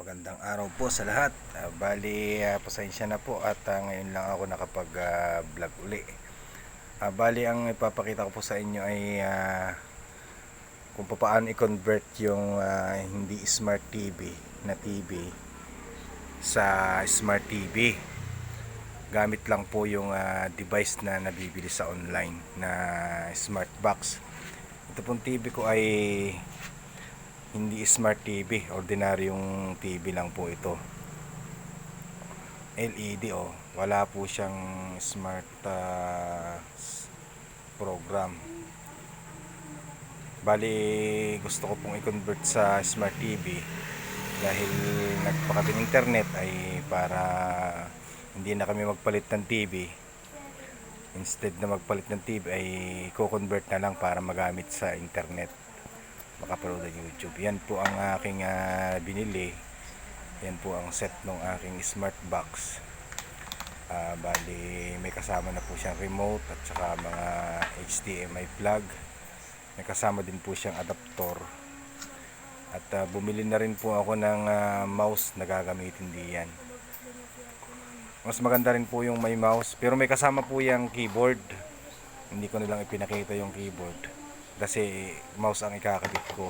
Magandang araw po sa lahat. Pasensya na po at ngayon lang ako nakapag-vlog uli. Ang ipapakita ko po sa inyo ay kung paano i-convert yung hindi smart TV na TV sa smart TV. Gamit lang po yung device na nabibili sa online na smart box. Ito pong TV ko ay hindi smart TV, ordinaryong TV lang po ito. LED wala po siyang smart program. Gusto ko pong i-convert sa smart TV dahil nagpakabing internet ay para hindi na kami magpalit ng TV. Instead na magpalit ng TV ay i-convert na lang para magamit sa internet, makapanood ng YouTube. Yan po ang aking binili. Yan po ang set ng aking smart box. May kasama na po siyang remote at saka mga HDMI plug. May kasama din po siyang adaptor. At bumili na rin po ako ng mouse na gagamitin diyan. Mas maganda rin po yung may mouse, pero may kasama po yung keyboard. Hindi ko nilang ipinakita yung keyboard kasi mouse ang ikakabit ko.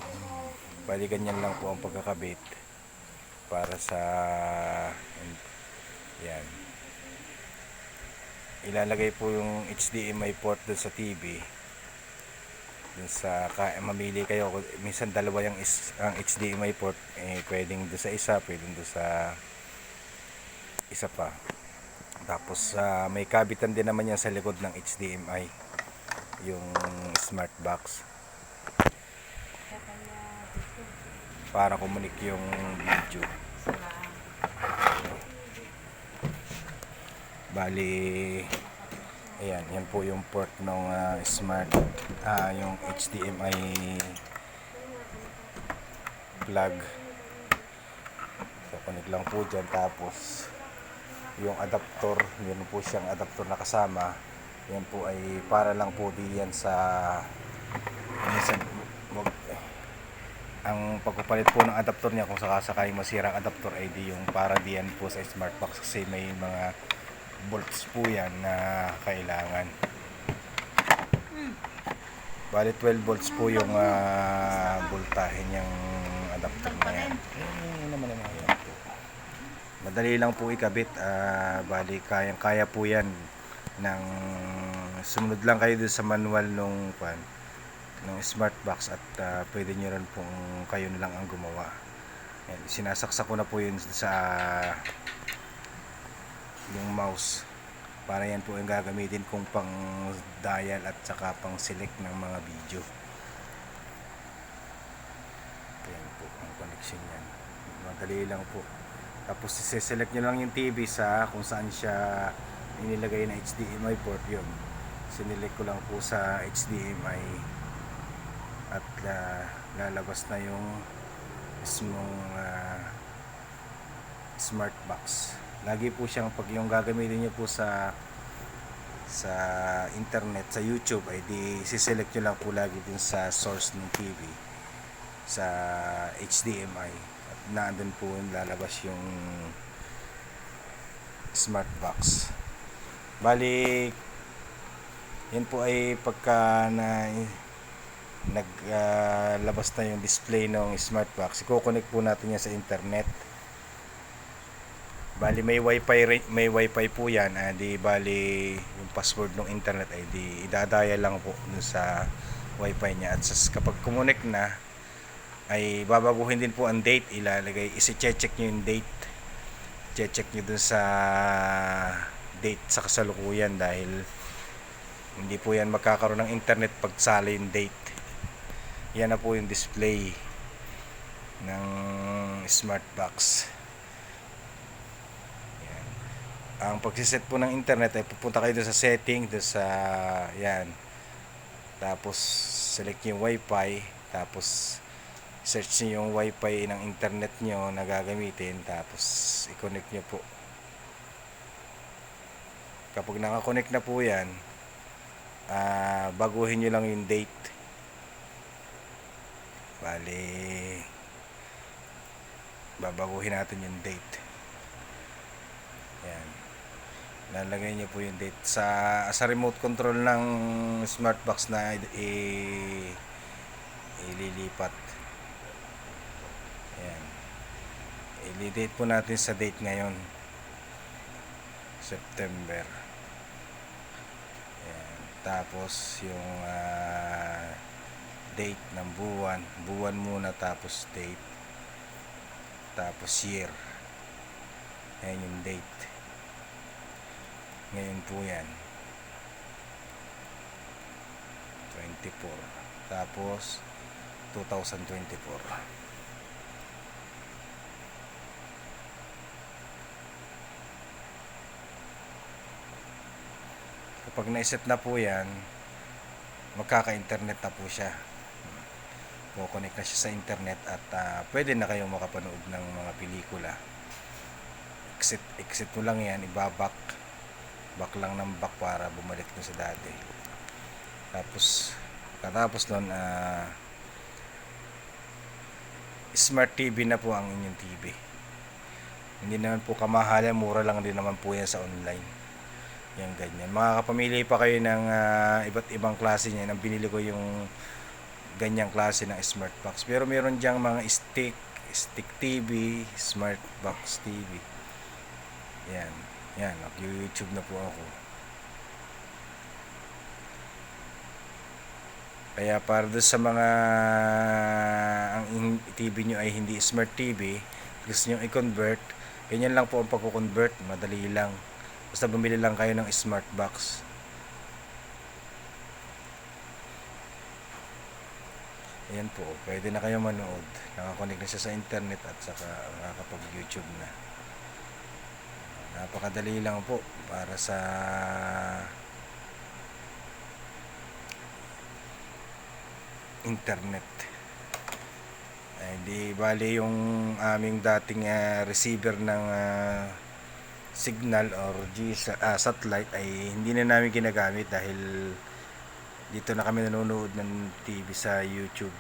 Ganyan lang po ang pagkakabit para sa yan. Ilalagay po yung HDMI port dun sa TV. Mamili kayo, minsan dalawa ang HDMI port, pwedeng dun sa isa, pwedeng dun sa isa pa. Tapos may kabitan din naman yan sa likod ng HDMI yung smart box para kumunik yung video. Yan po yung port ng smart, yung HDMI plug. So connect lang po dyan. Tapos yung adapter, meron po siyang adapter na kasama. Yan po ay para lang po diyan sa ang pagpapalit po ng adapter niya, kung sakasakay masira ang adapter ay yung para diyan po sa smart box, kasi may mga bolts po yan na kailangan. 12 volts po yung voltahe niyang adapter na yan. Madali lang po ikabit. Kaya po yan sumunod lang kayo dun sa manual ng smart box at pwede nyo rin pong kayo na lang ang gumawa. Sinasaksak ko na po yun sa yung mouse, para yan po yung gagamitin kong pang dial at saka pang select ng mga video. Yan po ang connection yan, madali lang po. Tapos select nyo lang yung TV sa kung saan siya inilagay na HDMI port. Yun, sinelect ko lang po sa HDMI at lalabas na yung smart box. Lagi po siyang, pag yung gagamitin niyo po sa internet, sa YouTube, ay siselect nyo lang po lagi din sa source ng TV sa HDMI at naandun po lalabas yung smart box. Yan po ay pagka naglabas na yung display ng smart box, i-connect po natin yan sa internet. May wifi po yan. Yung password ng internet ay idadaya lang po dun sa wifi niya. At kapag kumunik na, ay babaguhin din po ang date. Isi-check nyo yung date. Check nyo dun sa date sa kasalukuyan, dahil hindi po yan magkakaroon ng internet pag sala yung date. Yan na po yung display ng smart box. Ang pagsiset po ng internet ay pupunta kayo doon sa setting, doon sa yan. Tapos select yung wifi, tapos search niyo yung wifi ng internet nyo na gagamitin, tapos i-connect nyo po. Kapag naka-connect na po yan, baguhin nyo lang yung date. babaguhin natin yung date. Yan, lalagay niyo po yung date sa remote control ng smart box na ililipat. Yan, i-date po natin sa date ngayon, September. Yan, tapos yung date ng buwan muna, tapos date, tapos year. Ayan yung date ngayon po, yan 24, tapos 2024. Kapag na-set na po yan, magkaka-internet na po siya. Connect na siya sa internet at pwede na kayong makapanood ng mga pelikula. Exit mo lang yan, back lang ng back para bumalik mo sa dati. Tapos katapos nun, smart TV na po ang inyong TV. Hindi naman po kamahalan, mura lang din naman po yan sa online. Yan, ganyan. Makakapamili pa kayo ng iba't ibang klase niyan. Ang binili ko yung ganyang klase ng smart box. Pero meron diyang mga stick TV, smart box TV. Yan, nag-YouTube na po ako. Kaya para doon sa mga ang TV nyo ay hindi smart TV, gusto nyo i-convert, ganyan lang po ang pagko-convert, madali lang. Basta bumili lang kayo ng smart box. Ayan po, pwede na kayo manood. Nakakonect na siya sa internet at saka nakakapag-YouTube na. Napakadali lang po para sa internet. Ay, di bali yung aming dating receiver ng signal or satellite ay hindi na namin ginagamit dahil dito na kami nanonood ng TV sa YouTube.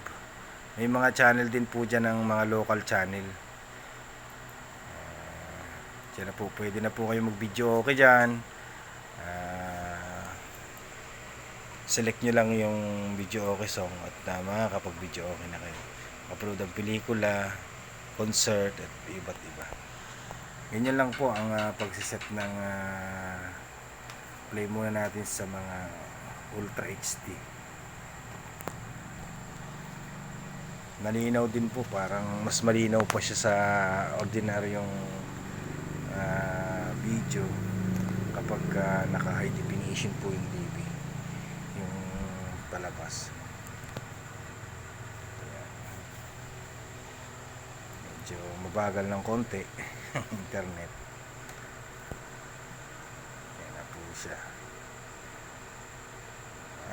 May mga channel din po dyan ng mga local channel. Diyan na po, pwede na po kayo mag-video okay dyan. Select nyo lang yung video okay song at makakapag-video okay na kayo. Upload ang pelikula, concert at iba't iba. Ganyan lang po ang pagsiset ng play muna natin sa mga Ultra HD. Malinaw din po, parang mas malinaw pa siya sa ordinaryong video kapag naka high definition po yung TV, yung palabas. Ayan. Medyo mabagal ng konti internet. Yan na po siya.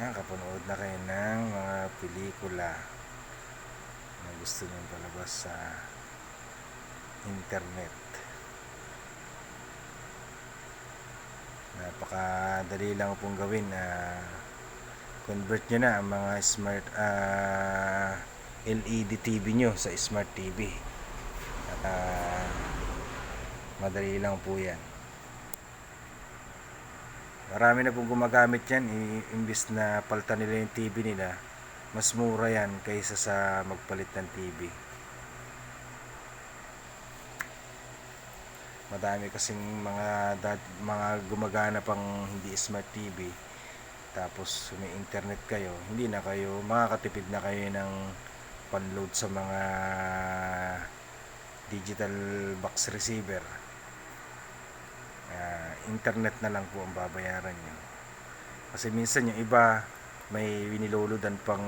Kapanood na kayo ng mga pelikula na gusto nyo palabas sa internet. Napakadali lang pong gawin. Convert nyo na ang mga smart LED TV nyo sa smart TV. Madali lang po yan. Marami na pong gumagamit yan. Imbis na palitan nila yung TV nila, mas mura yan kaysa sa magpalit ng TV. Madami kasing mga gumagana pang hindi smart TV, tapos may internet kayo, hindi na kayo makakatipid na kayo ng panload sa mga digital box receiver. Internet na lang po ang babayaran nyo. Kasi minsan yung iba may winilolodan pang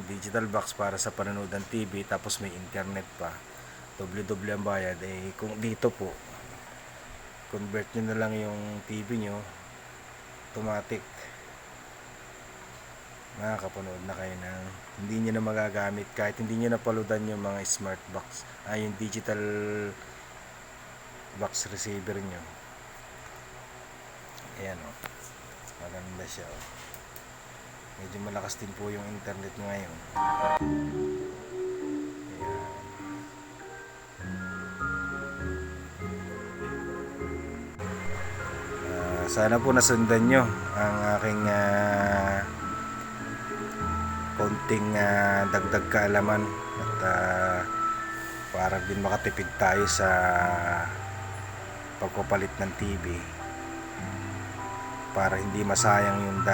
digital box para sa panonood ng TV, tapos may internet pa, doble-doble ang bayad. Kung dito po, convert nyo na lang yung TV nyo, automatic makakapanood na kayo ng hindi nyo na magagamit kahit hindi nyo napaludan yung mga smart box, yung digital box receiver nyo. Ayan o, maganda siya o. Medyo malakas din po yung internet ngayon. Ayan. Sana po nasundan nyo ang aking konting dagdag kaalaman at para din makatipid tayo sa pagpapalit ng TV, para hindi masayang yung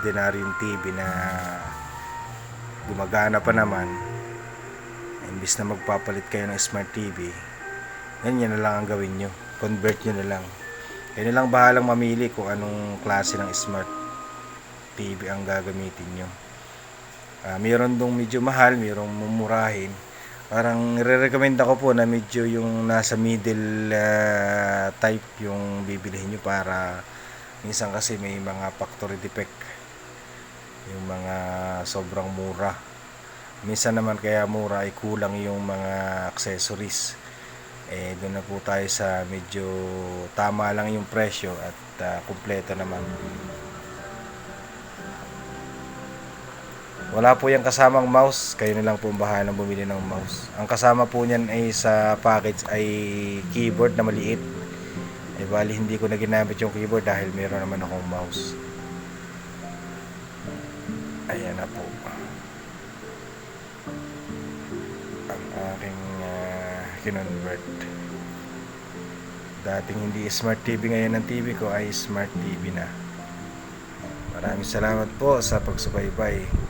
ordinaryong TV na gumagana pa naman. Imbis na magpapalit kayo ng smart TV, yan na lang ang gawin nyo, convert nyo na lang. Kayo na lang bahalang mamili kung anong klase ng smart TV ang gagamitin nyo. Mayroon dong medyo mahal, mayroong mumurahin. Parang re-recommend ako po na medyo yung nasa middle type yung bibilihin nyo, para minsan kasi may mga factory defect yung mga sobrang mura. Minsan naman kaya mura ay kulang yung mga accessories. Doon na po tayo sa medyo tama lang yung presyo at kumpleto naman. Wala po yung kasamang mouse, kayo na lang po bahalang bumili ng mouse. Ang kasama po niyan ay sa package ay keyboard na maliit. Bali hindi ko na ginamit yung keyboard dahil meron naman akong mouse. Ayan na po ang aking kinonvert. Dating hindi smart TV, ngayon ang TV ko ay smart TV na. Maraming salamat po sa pagsubaybay.